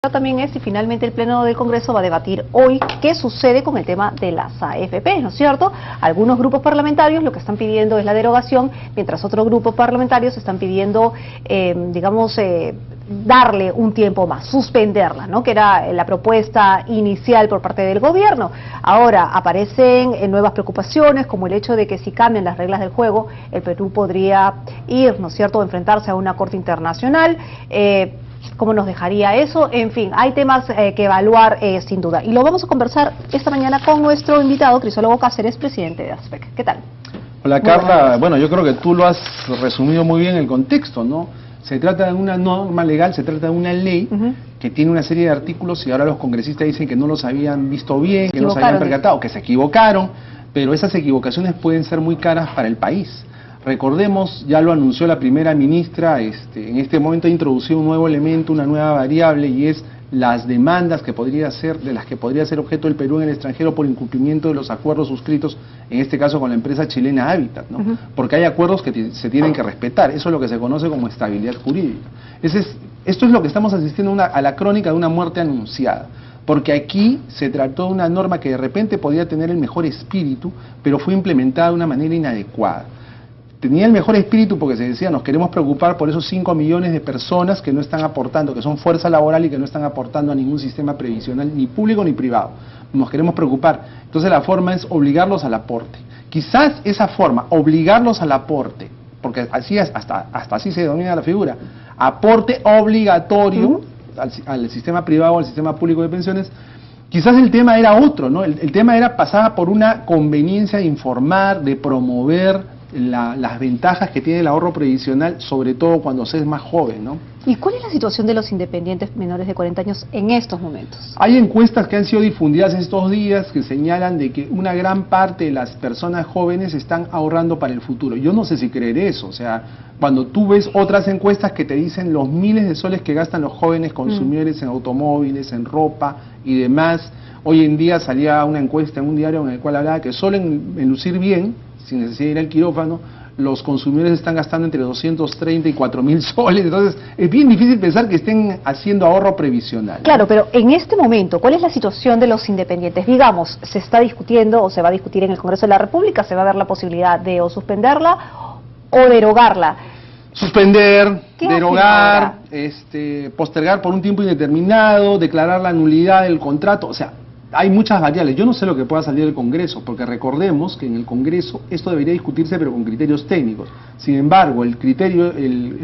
También es si finalmente el Pleno del Congreso va a debatir hoy qué sucede con el tema de las AFP, ¿no es cierto? Algunos grupos parlamentarios lo que están pidiendo es la derogación, mientras otros grupos parlamentarios están pidiendo, darle un tiempo más, suspenderla, ¿no? Que era la propuesta inicial por parte del gobierno. Ahora aparecen nuevas preocupaciones, como el hecho de que si cambian las reglas del juego, el Perú podría ir, ¿no es cierto?, a enfrentarse a una corte internacional. ¿Cómo nos dejaría eso? En fin, hay temas que evaluar sin duda. Y lo vamos a conversar esta mañana con nuestro invitado, Crisólogo Cáceres, presidente de ASPEC. ¿Qué tal? Hola Carla, bueno, yo creo que tú lo has resumido muy bien el contexto, ¿no? Se trata de una norma legal, se trata de una ley que tiene una serie de artículos y ahora los congresistas dicen que no los habían visto bien, que no se habían percatado, que se equivocaron, pero esas equivocaciones pueden ser muy caras para el país. Recordemos, ya lo anunció la primera ministra, en este momento ha introducido un nuevo elemento, una nueva variable, y es las demandas de las que podría ser objeto el Perú en el extranjero por incumplimiento de los acuerdos suscritos, en este caso con la empresa chilena Habitat, ¿no? Porque hay acuerdos que se tienen que respetar, eso es lo que se conoce como estabilidad jurídica. Esto es lo que estamos asistiendo a la crónica de una muerte anunciada. Porque aquí se trató de una norma que de repente podía tener el mejor espíritu, pero fue implementada de una manera inadecuada. Tenía el mejor espíritu porque se decía, nos queremos preocupar por esos 5 millones de personas que no están aportando, que son fuerza laboral y que no están aportando a ningún sistema previsional, ni público ni privado. Nos queremos preocupar. Entonces la forma es obligarlos al aporte. Quizás esa forma, obligarlos al aporte, porque así es, hasta así se denomina la figura, aporte obligatorio al sistema privado o al sistema público de pensiones. Quizás el tema era otro, ¿no? El tema pasaba por una conveniencia de informar, de promover las ventajas que tiene el ahorro previsional, sobre todo cuando se es más joven, ¿no? ¿Y cuál es la situación de los independientes menores de 40 años en estos momentos? Hay encuestas que han sido difundidas estos días que señalan de que una gran parte de las personas jóvenes están ahorrando para el futuro. Yo no sé si creer eso, o sea, cuando tú ves otras encuestas que te dicen los miles de soles que gastan los jóvenes consumidores en automóviles, en ropa y demás. Hoy en día salía una encuesta en un diario en el cual hablaba que solo en lucir bien, sin necesidad de ir al quirófano, los consumidores están gastando entre 230 y 4.000 soles, entonces es bien difícil pensar que estén haciendo ahorro previsional. Claro, pero en este momento, ¿cuál es la situación de los independientes? Digamos, se está discutiendo o se va a discutir en el Congreso de la República, se va a ver la posibilidad de o suspenderla o derogarla. Suspender, derogar, postergar por un tiempo indeterminado, declarar la nulidad del contrato, o sea, hay muchas variables. Yo no sé lo que pueda salir del Congreso, porque recordemos que en el Congreso esto debería discutirse pero con criterios técnicos. Sin embargo, el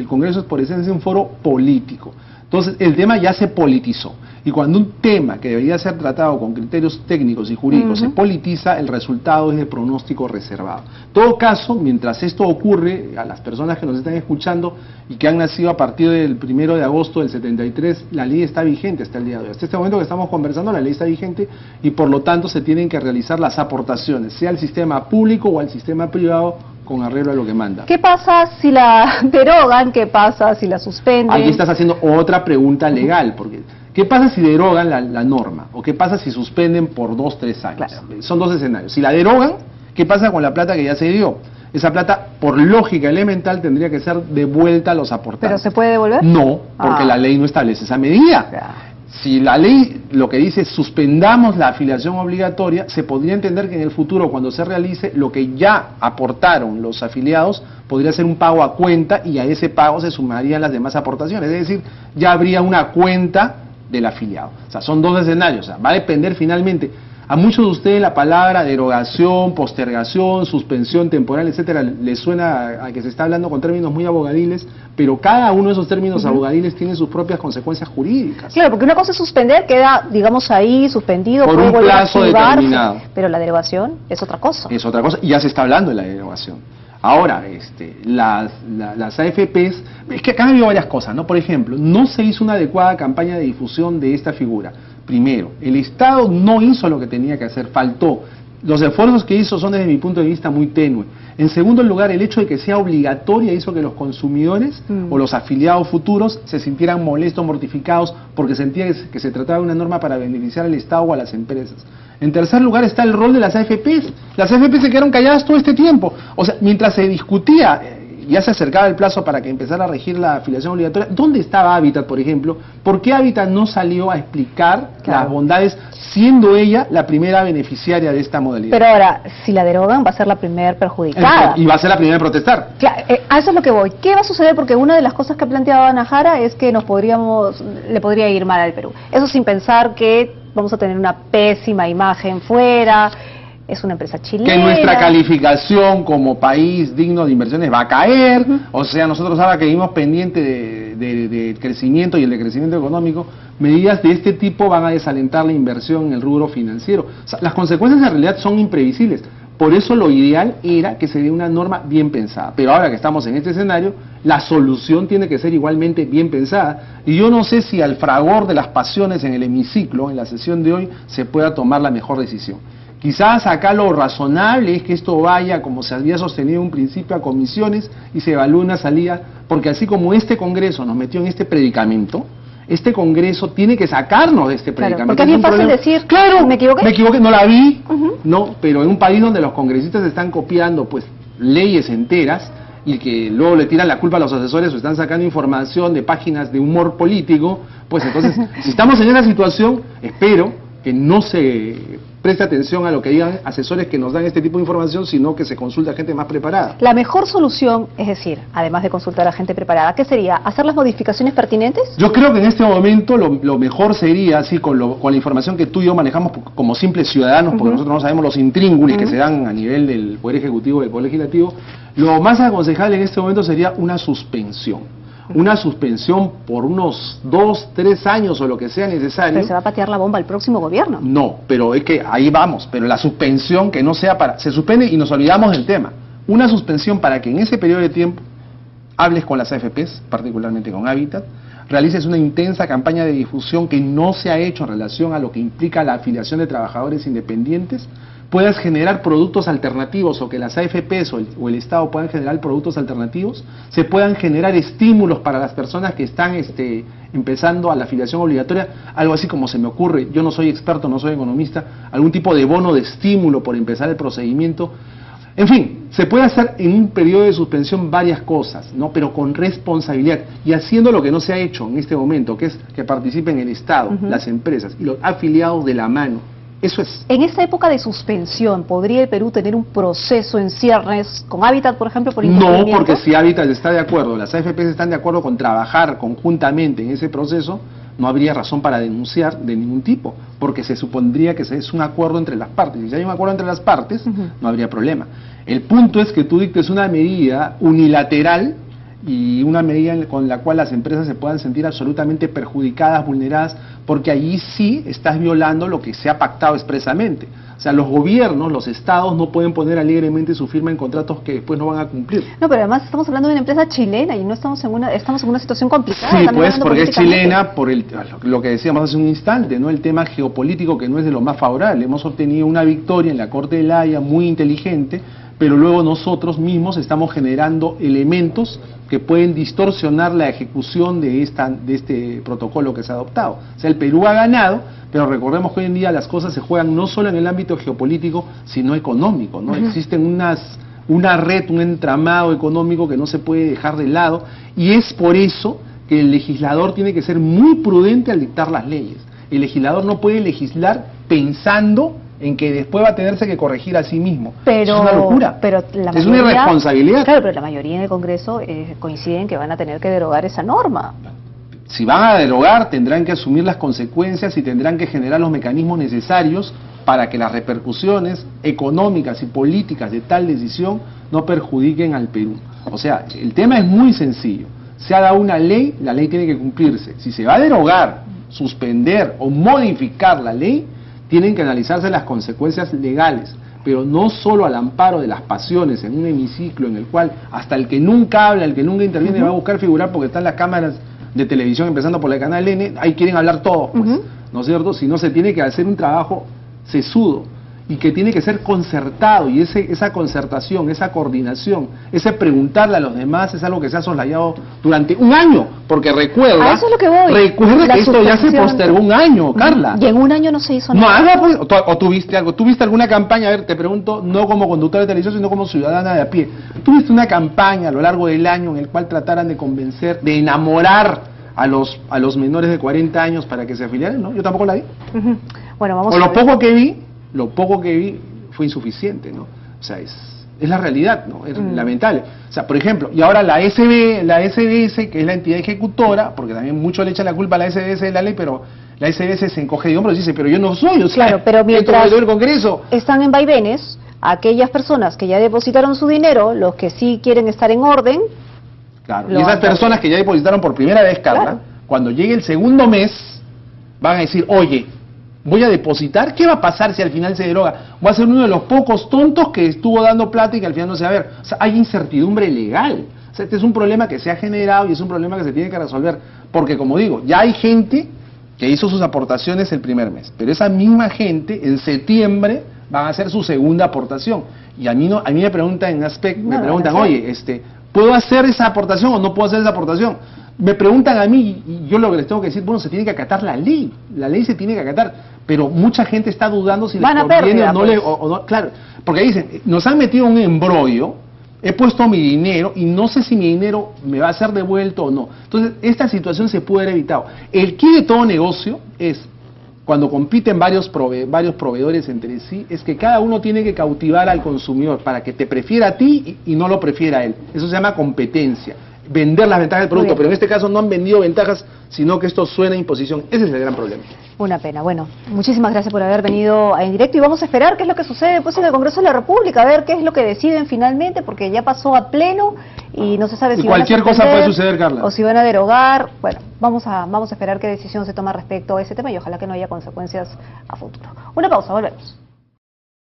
Congreso es por esencia un foro político. Entonces, el tema ya se politizó. Y cuando un tema que debería ser tratado con criterios técnicos y jurídicos se politiza, el resultado es de pronóstico reservado. En todo caso, mientras esto ocurre, a las personas que nos están escuchando y que han nacido a partir del 1 de agosto del 73, la ley está vigente hasta el día de hoy. Hasta este momento que estamos conversando, la ley está vigente y por lo tanto se tienen que realizar las aportaciones, sea al sistema público o al sistema privado, con arreglo a lo que manda. ¿Qué pasa si la derogan? ¿Qué pasa si la suspenden? Aquí estás haciendo otra pregunta legal, porque ¿qué pasa si derogan la norma? ¿O qué pasa si suspenden por 2 o 3 años? Claro. Son dos escenarios. Si la derogan, ¿qué pasa con la plata que ya se dio? Esa plata, por lógica elemental, tendría que ser devuelta a los aportantes. ¿Pero se puede devolver? No, porque la ley no establece esa medida. Claro. Si la ley lo que dice es suspendamos la afiliación obligatoria, se podría entender que en el futuro, cuando se realice, lo que ya aportaron los afiliados podría ser un pago a cuenta y a ese pago se sumarían las demás aportaciones. Es decir, ya habría una cuenta del afiliado. O sea, son dos escenarios. O sea, va a depender finalmente. A muchos de ustedes la palabra derogación, postergación, suspensión temporal, etcétera, les suena a que se está hablando con términos muy abogadiles, pero cada uno de esos términos abogadiles tiene sus propias consecuencias jurídicas. Claro, porque una cosa es suspender, queda, digamos, ahí suspendido, por un plazo determinado. Pero la derogación es otra cosa. Es otra cosa, y ya se está hablando de la derogación. Ahora, las AFPs, es que acá ha habido varias cosas, ¿no? Por ejemplo, no se hizo una adecuada campaña de difusión de esta figura. Primero, el Estado no hizo lo que tenía que hacer, faltó. Los esfuerzos que hizo son, desde mi punto de vista, muy tenues. En segundo lugar, el hecho de que sea obligatoria hizo que los consumidores o los afiliados futuros se sintieran molestos, mortificados, porque sentían que se trataba de una norma para beneficiar al Estado o a las empresas. En tercer lugar está el rol de las AFPs. Las AFPs se quedaron calladas todo este tiempo. O sea, mientras se discutía ya se acercaba el plazo para que empezara a regir la afiliación obligatoria, ¿dónde estaba Hábitat, por ejemplo? ¿Por qué Hábitat no salió a explicar las bondades, siendo ella la primera beneficiaria de esta modalidad? Pero ahora, si la derogan, va a ser la primera perjudicada. Y va a ser la primera en protestar. Claro, a eso es lo que voy. ¿Qué va a suceder? Porque una de las cosas que ha planteado Ana Jara es que le podría ir mal al Perú. Eso sin pensar que vamos a tener una pésima imagen fuera. Es una empresa chilena. Que nuestra calificación como país digno de inversiones va a caer. O sea, nosotros ahora que vivimos pendiente del crecimiento y el decrecimiento económico, medidas de este tipo van a desalentar la inversión en el rubro financiero. O sea, las consecuencias en realidad son imprevisibles. Por eso lo ideal era que se dé una norma bien pensada. Pero ahora que estamos en este escenario, la solución tiene que ser igualmente bien pensada. Y yo no sé si al fragor de las pasiones en el hemiciclo, en la sesión de hoy, se pueda tomar la mejor decisión. Quizás acá lo razonable es que esto vaya, como se había sostenido en un principio, a comisiones y se evalúe una salida, porque así como este Congreso nos metió en este predicamento, este Congreso tiene que sacarnos de este predicamento. Porque es bien fácil decir, claro, me equivoqué, no la vi, no, pero en un país donde los congresistas están copiando pues leyes enteras y que luego le tiran la culpa a los asesores o están sacando información de páginas de humor político, pues entonces, si estamos en esa situación, espero que no se preste atención a lo que digan asesores que nos dan este tipo de información, sino que se consulte a gente más preparada. La mejor solución, es decir, además de consultar a gente preparada, ¿qué sería? ¿Hacer las modificaciones pertinentes? Yo creo que en este momento lo mejor sería, así con la información que tú y yo manejamos como simples ciudadanos, porque nosotros no sabemos los intríngulis que se dan a nivel del Poder Ejecutivo y del Poder Legislativo, lo más aconsejable en este momento sería una suspensión. Una suspensión por unos 2, 3 años o lo que sea necesario. Pero se va a patear la bomba al próximo gobierno. No, pero es que ahí vamos, pero la suspensión que no sea se suspende y nos olvidamos del tema. Una suspensión para que en ese periodo de tiempo hables con las AFPs, particularmente con Hábitat, realices una intensa campaña de difusión que no se ha hecho en relación a lo que implica la afiliación de trabajadores independientes, puedas generar productos alternativos o que las AFPs o el Estado puedan generar productos alternativos, se puedan generar estímulos para las personas que están empezando a la afiliación obligatoria, algo así como se me ocurre, yo no soy experto, no soy economista, algún tipo de bono de estímulo por empezar el procedimiento. En fin, se puede hacer en un periodo de suspensión varias cosas, ¿no? Pero con responsabilidad y haciendo lo que no se ha hecho en este momento, que es que participen el Estado, las empresas y los afiliados de la mano. Eso es. En esta época de suspensión, ¿podría el Perú tener un proceso en cierres con Hábitat, por ejemplo, por incumplimiento? No, porque si Hábitat está de acuerdo, las AFPs están de acuerdo con trabajar conjuntamente en ese proceso, no habría razón para denunciar de ningún tipo, porque se supondría que es un acuerdo entre las partes. Y si hay un acuerdo entre las partes, no habría problema. El punto es que tú dictes una medida unilateral y una medida con la cual las empresas se puedan sentir absolutamente perjudicadas, vulneradas, porque allí sí estás violando lo que se ha pactado expresamente. O sea, los gobiernos, los estados no pueden poner alegremente su firma en contratos que después no van a cumplir. No, pero además estamos hablando de una empresa chilena y no estamos en una situación complicada. Sí, pues porque es chilena por lo que decíamos hace un instante, ¿no? El tema geopolítico que no es de lo más favorable. Hemos obtenido una victoria en la Corte de La Haya muy inteligente, pero luego nosotros mismos estamos generando elementos que pueden distorsionar la ejecución de este protocolo que se ha adoptado. O sea, el Perú ha ganado, pero recordemos que hoy en día las cosas se juegan no solo en el ámbito geopolítico, sino económico, ¿no? Existen una red, un entramado económico que no se puede dejar de lado, y es por eso que el legislador tiene que ser muy prudente al dictar las leyes. El legislador no puede legislar pensando en que después va a tenerse que corregir a sí mismo. Pero, es una locura, pero la mayoría, es una irresponsabilidad. Claro, pero la mayoría en el Congreso coinciden en que van a tener que derogar esa norma. Si van a derogar, tendrán que asumir las consecuencias y tendrán que generar los mecanismos necesarios para que las repercusiones económicas y políticas de tal decisión no perjudiquen al Perú. O sea, el tema es muy sencillo. Se ha dado una ley, la ley tiene que cumplirse. Si se va a derogar, suspender o modificar la ley, tienen que analizarse las consecuencias legales, pero no solo al amparo de las pasiones en un hemiciclo en el cual hasta el que nunca habla, el que nunca interviene va a buscar figurar porque están las cámaras de televisión, empezando por el canal N, ahí quieren hablar todos, pues, ¿no es cierto? Si no, se tiene que hacer un trabajo sesudo. y que tiene que ser concertado, y esa concertación, esa coordinación, ese preguntarle a los demás es algo que se ha soslayado durante un año, porque recuerda, a eso es lo que voy. Recuerda que esto ya se postergó un año, Carla. Y en un año no se hizo nada. Nada, pues, o tuviste algo, tuviste alguna campaña, a ver, te pregunto, no como conductora de televisión, sino como ciudadana de a pie, ¿tuviste una campaña a lo largo del año en el cual trataran de convencer, de enamorar a los menores de 40 años para que se afiliaran? No, yo tampoco la vi. Bueno, vamos o a lo ver. lo poco que vi fue insuficiente, ¿no? O sea, es la realidad, ¿no? Es lamentable. O sea, por ejemplo, y ahora la SBS, que es la entidad ejecutora, porque también mucho le echan la culpa a la SBS de la ley, pero la SBS se encoge de hombros y dice, pero yo no soy, o sea, claro, pero mientras el Congreso están en vaivenes, aquellas personas que ya depositaron su dinero, los que sí quieren estar en orden. Claro, y esas personas que ya depositaron por primera vez, Carla, claro, cuando llegue el segundo mes, van a decir, oye, voy a depositar, ¿qué va a pasar si al final se deroga? Voy a ser uno de los pocos tontos que estuvo dando plata y que al final no se va a ver. O sea, hay incertidumbre legal. O sea, este es un problema que se ha generado y es un problema que se tiene que resolver. Porque, como digo, ya hay gente que hizo sus aportaciones el primer mes, pero esa misma gente en septiembre van a hacer su segunda aportación. Y a mí me preguntan me preguntan, oye, ¿puedo hacer esa aportación o no puedo hacer esa aportación? Me preguntan a mí y yo lo que les tengo que decir, bueno, se tiene que acatar la ley se tiene que acatar, pero mucha gente está dudando si les conviene o no, pues. o no, claro, porque dicen, nos han metido un embrollo, he puesto mi dinero y no sé si mi dinero me va a ser devuelto o no. Entonces, esta situación se puede haber evitado. El key de todo negocio es, cuando compiten varios proveedores entre sí, es que cada uno tiene que cautivar al consumidor para que te prefiera a ti y no lo prefiera a él. Eso se llama competencia. Vender las ventajas del producto, pero en este caso no han vendido ventajas, sino que esto suena a imposición. Ese es el gran problema. Una pena. Bueno, muchísimas gracias por haber venido en directo y vamos a esperar qué es lo que sucede pues en el Congreso de la República, a ver qué es lo que deciden finalmente, porque ya pasó a pleno y no se sabe si cualquier cosa puede suceder, Carla, o si van a derogar. Bueno, vamos a esperar qué decisión se toma respecto a ese tema y ojalá que no haya consecuencias a futuro. Una pausa, volvemos.